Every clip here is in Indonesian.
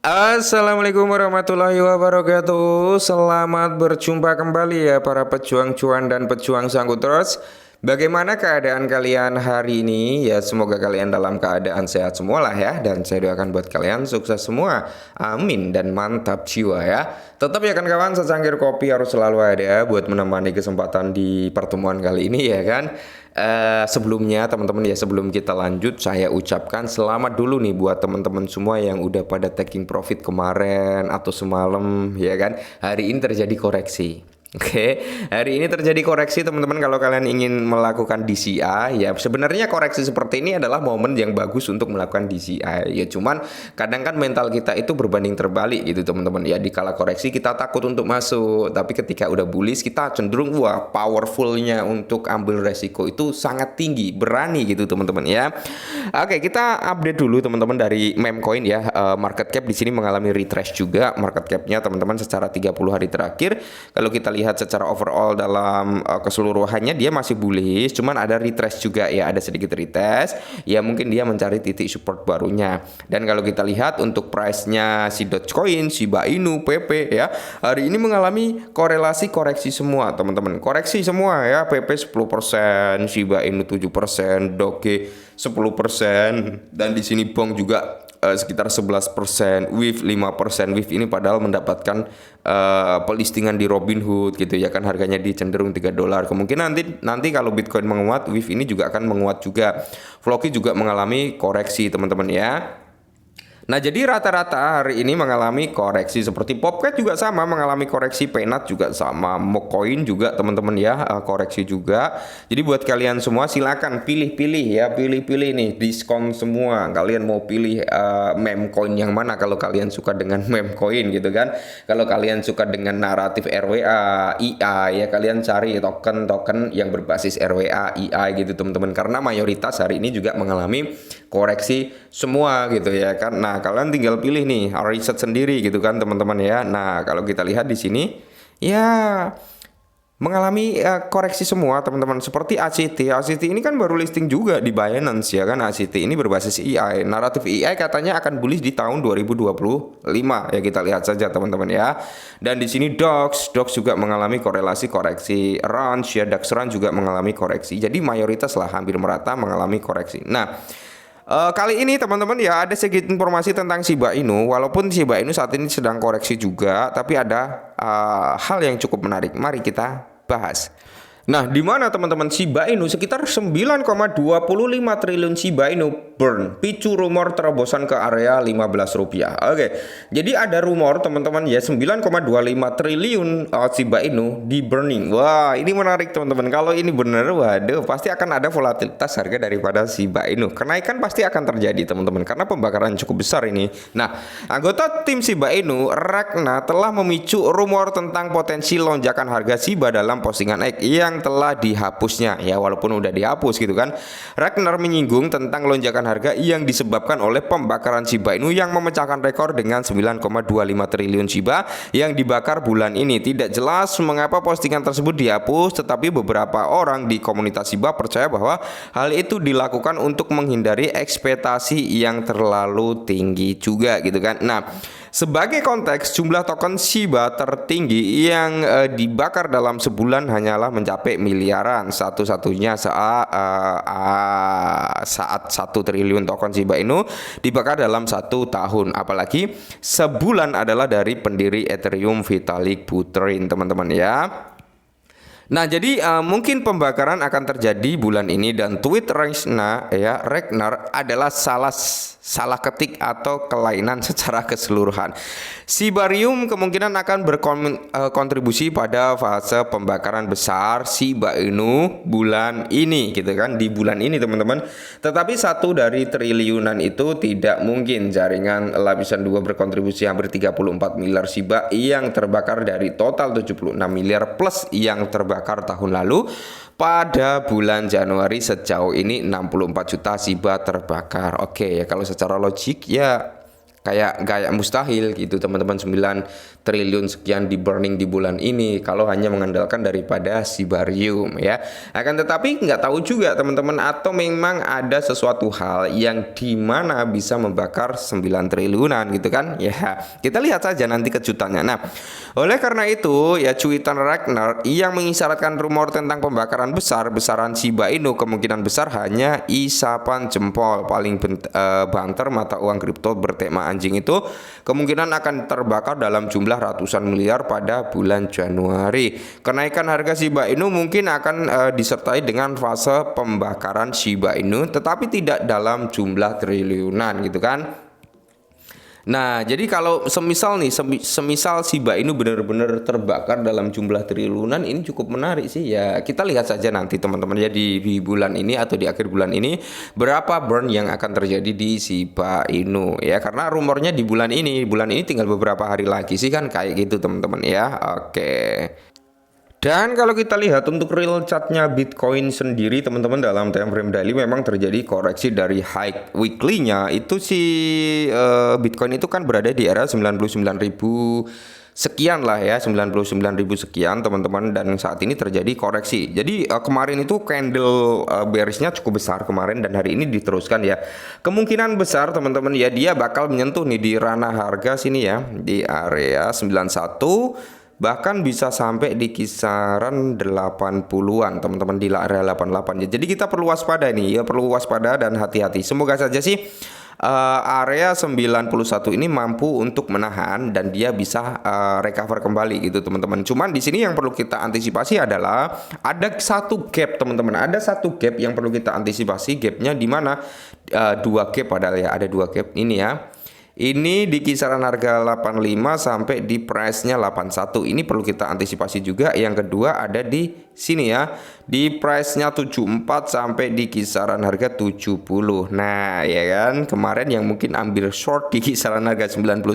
Assalamualaikum warahmatullahi wabarakatuh. Selamat berjumpa kembali ya para pejuang cuan dan pejuang sanggup terus. Bagaimana keadaan kalian hari ini? Ya semoga kalian dalam keadaan sehat semua lah ya. Dan saya doakan buat kalian sukses semua. Amin dan mantap jiwa ya. Tetap ya kan kawan, secangkir kopi harus selalu ada buat menemani kesempatan di pertemuan kali ini ya kan. Sebelumnya teman-teman ya, sebelum kita lanjut saya ucapkan selamat dulu nih buat teman-teman semua yang udah pada taking profit kemarin atau semalam ya kan. Hari ini terjadi koreksi. Oke, hari ini terjadi koreksi teman-teman. Kalau kalian ingin melakukan DCI, ya sebenarnya koreksi seperti ini adalah momen yang bagus untuk melakukan DCI. Ya cuman kadang kan mental kita itu berbanding terbalik gitu teman-teman. Ya di kala koreksi kita takut untuk masuk, tapi ketika udah bullish kita cenderung wah powerfulnya untuk ambil resiko itu sangat tinggi, berani gitu teman-teman ya. Oke, kita update dulu teman-teman dari meme coin ya. Market cap di sini mengalami retrace juga market capnya teman-teman secara 30 hari terakhir. Kalau kita lihat secara overall dalam keseluruhannya dia masih bullish, cuman ada retrace juga ya, ada sedikit retrace ya, mungkin dia mencari titik support barunya. Dan kalau kita lihat untuk price-nya si Dogecoin, Shiba Inu, PP ya, hari ini mengalami korelasi koreksi semua teman-teman, koreksi semua ya. PP 10%, Shiba Inu 7%, Doge 10%, dan di sini Bong juga sekitar 11%, WIF 5%. WIF ini padahal mendapatkan pelistingan di Robinhood gitu ya kan, harganya di cenderung $3. Kemungkinan nanti kalau Bitcoin menguat, WIF ini juga akan menguat juga. Floki juga mengalami koreksi teman-teman ya. Nah jadi rata-rata hari ini mengalami koreksi, seperti Popcat juga sama mengalami koreksi, Penat juga sama, Mocoin juga teman-teman ya koreksi juga. Jadi buat kalian semua silakan pilih-pilih ya, pilih-pilih nih, diskon semua. Kalian mau pilih meme coin yang mana? Kalau kalian suka dengan meme coin gitu kan, kalau kalian suka dengan naratif RWA, IA ya kalian cari token-token yang berbasis RWA, IA gitu teman-teman, karena mayoritas hari ini juga mengalami koreksi semua gitu ya kan. Nah kalian tinggal pilih nih, riset sendiri gitu kan teman-teman ya. Nah kalau kita lihat di sini ya mengalami koreksi semua teman-teman, seperti ACT. ACT ini kan baru listing juga di Binance ya kan. ACT ini berbasis AI, naratif AI katanya akan bullish di tahun 2025 ya, kita lihat saja teman-teman ya. Dan di sini DOX juga mengalami korelasi koreksi, Ranch ya, DAX Ranch juga mengalami koreksi. Jadi mayoritas lah hampir merata mengalami koreksi. Nah kali ini teman-teman ya ada sedikit informasi tentang Shiba Inu. Walaupun Shiba Inu saat ini sedang koreksi juga, tapi ada hal yang cukup menarik. Mari kita bahas. Nah, di mana teman-teman Shiba Inu sekitar 9,25 triliun Shiba Inu burn, picu rumor terobosan ke area Rp15. Oke. Jadi ada rumor teman-teman ya 9,25 triliun Shiba Inu di burning. Wah, ini menarik teman-teman. Kalau ini benar, waduh, pasti akan ada volatilitas harga daripada Shiba Inu. Kenaikan pasti akan terjadi teman-teman karena pembakaran cukup besar ini. Nah, anggota tim Shiba Inu, Ragna, telah memicu rumor tentang potensi lonjakan harga Shiba dalam postingan X yang telah dihapusnya ya, walaupun udah dihapus gitu kan. Ragnar menyinggung tentang lonjakan harga yang disebabkan oleh pembakaran Shiba Inu yang memecahkan rekor dengan 9,25 triliun Shiba yang dibakar bulan ini. Tidak jelas mengapa postingan tersebut dihapus, tetapi beberapa orang di komunitas Shiba percaya bahwa hal itu dilakukan untuk menghindari ekspektasi yang terlalu tinggi juga gitu kan. Nah, sebagai konteks, jumlah token Shiba tertinggi yang dibakar dalam sebulan hanyalah mencapai miliaran. Satu-satunya saat 1 triliun token Shiba Inu dibakar dalam 1 tahun. Apalagi sebulan adalah dari pendiri Ethereum Vitalik Buterin teman-teman ya. Nah jadi mungkin pembakaran akan terjadi bulan ini, dan tweet Ragnar adalah salah ketik atau kelainan secara keseluruhan. Shibarium kemungkinan akan berkontribusi pada fase pembakaran besar Shiba Inu bulan ini gitu kan, di bulan ini teman-teman. Tetapi 1 dari triliunan itu tidak mungkin. Jaringan lapisan 2 berkontribusi hampir 34 miliar Shiba yang terbakar dari total 76 miliar plus yang terbakar tahun lalu. Pada bulan Januari sejauh ini 64 juta Shiba terbakar. Oke ya, kalau secara logik ya kayak mustahil gitu teman-teman, 9 triliun sekian di burning di bulan ini kalau hanya mengandalkan daripada si barium ya. Akan tetapi nggak tahu juga teman-teman, atau memang ada sesuatu hal yang dimana bisa membakar 9 triliunan gitu kan ya. Kita lihat saja nanti kejutannya. Nah, oleh karena itu ya, cuitan Ragnar yang mengisyaratkan rumor tentang pembakaran besaran Shiba Inu kemungkinan besar hanya isapan jempol. Paling banter mata uang kripto bertema anjing itu kemungkinan akan terbakar dalam jumlah ratusan miliar pada bulan Januari. Kenaikan harga Shiba Inu mungkin akan disertai dengan fase pembakaran Shiba Inu, tetapi tidak dalam jumlah triliunan gitu kan. Nah, jadi kalau semisal nih, semisal Shiba Inu benar-benar terbakar dalam jumlah triliunan, ini cukup menarik sih ya. Kita lihat saja nanti teman-teman ya, di bulan ini atau di akhir bulan ini berapa burn yang akan terjadi di Shiba Inu ya. Karena rumornya di bulan ini tinggal beberapa hari lagi sih kan, kayak gitu teman-teman ya. Oke. Dan kalau kita lihat untuk real chartnya Bitcoin sendiri teman-teman, dalam time frame daily memang terjadi koreksi dari high weekly-nya. Itu si Bitcoin itu kan berada di area 99.000 sekian lah ya, 99.000 sekian teman-teman, dan saat ini terjadi koreksi. Jadi kemarin itu candle bearish-nya cukup besar kemarin dan hari ini diteruskan ya. Kemungkinan besar teman-teman ya, dia bakal menyentuh nih di ranah harga sini ya, di area 91, bahkan bisa sampai di kisaran 80-an teman-teman, di area 88 ya. Jadi kita perlu waspada nih ya, perlu waspada dan hati-hati. Semoga saja sih area 91 ini mampu untuk menahan dan dia bisa recover kembali gitu teman-teman. Cuman di sini yang perlu kita antisipasi adalah ada satu gap teman-teman, ada satu gap yang perlu kita antisipasi. Gapnya di mana? Dua gap padahal ya, ada dua gap ini ya. Ini di kisaran harga 85 sampai di price-nya 81. Ini perlu kita antisipasi juga. Yang kedua ada di sini ya, di price-nya 74 sampai di kisaran harga 70. Nah, ya kan, kemarin yang mungkin ambil short di kisaran harga 99.000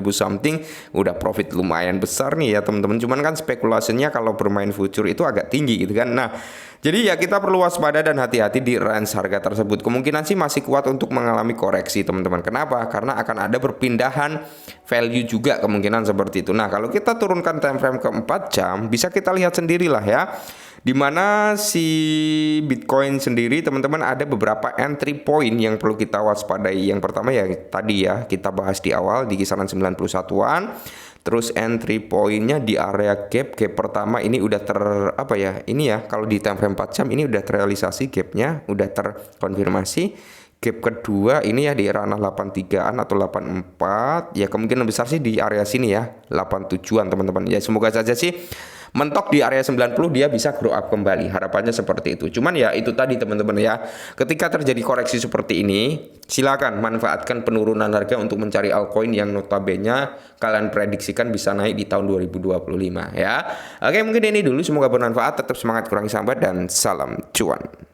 something udah profit lumayan besar nih ya teman-teman. Cuman kan spekulasinya kalau bermain future itu agak tinggi gitu kan. Nah, jadi ya kita perlu waspada dan hati-hati di range harga tersebut. Kemungkinan sih masih kuat untuk mengalami koreksi teman-teman. Kenapa? Karena akan ada berpindahan value juga, kemungkinan seperti itu. Nah, kalau kita turunkan time frame ke 4 jam, bisa kita lihat sendirilah ya, dimana si Bitcoin sendiri teman-teman ada beberapa entry point yang perlu kita waspadai. Yang pertama ya tadi ya kita bahas di awal di kisaran 91-an. Terus entry pointnya di area gap pertama ini udah ini ya, kalau di time frame 4 jam ini udah terrealisasi, gapnya udah terkonfirmasi. Gap kedua ini ya di ranah 83-an atau 84 ya, kemungkinan besar sih di area sini ya, 87-an teman-teman ya. Semoga saja sih mentok di area 90 dia bisa grow up kembali, harapannya seperti itu. Cuman ya itu tadi teman-teman ya, ketika terjadi koreksi seperti ini silakan manfaatkan penurunan harga untuk mencari altcoin yang notabene kalian prediksikan bisa naik di tahun 2025 ya. Oke, mungkin ini dulu, semoga bermanfaat, tetap semangat, kurangi sambat, dan salam cuan.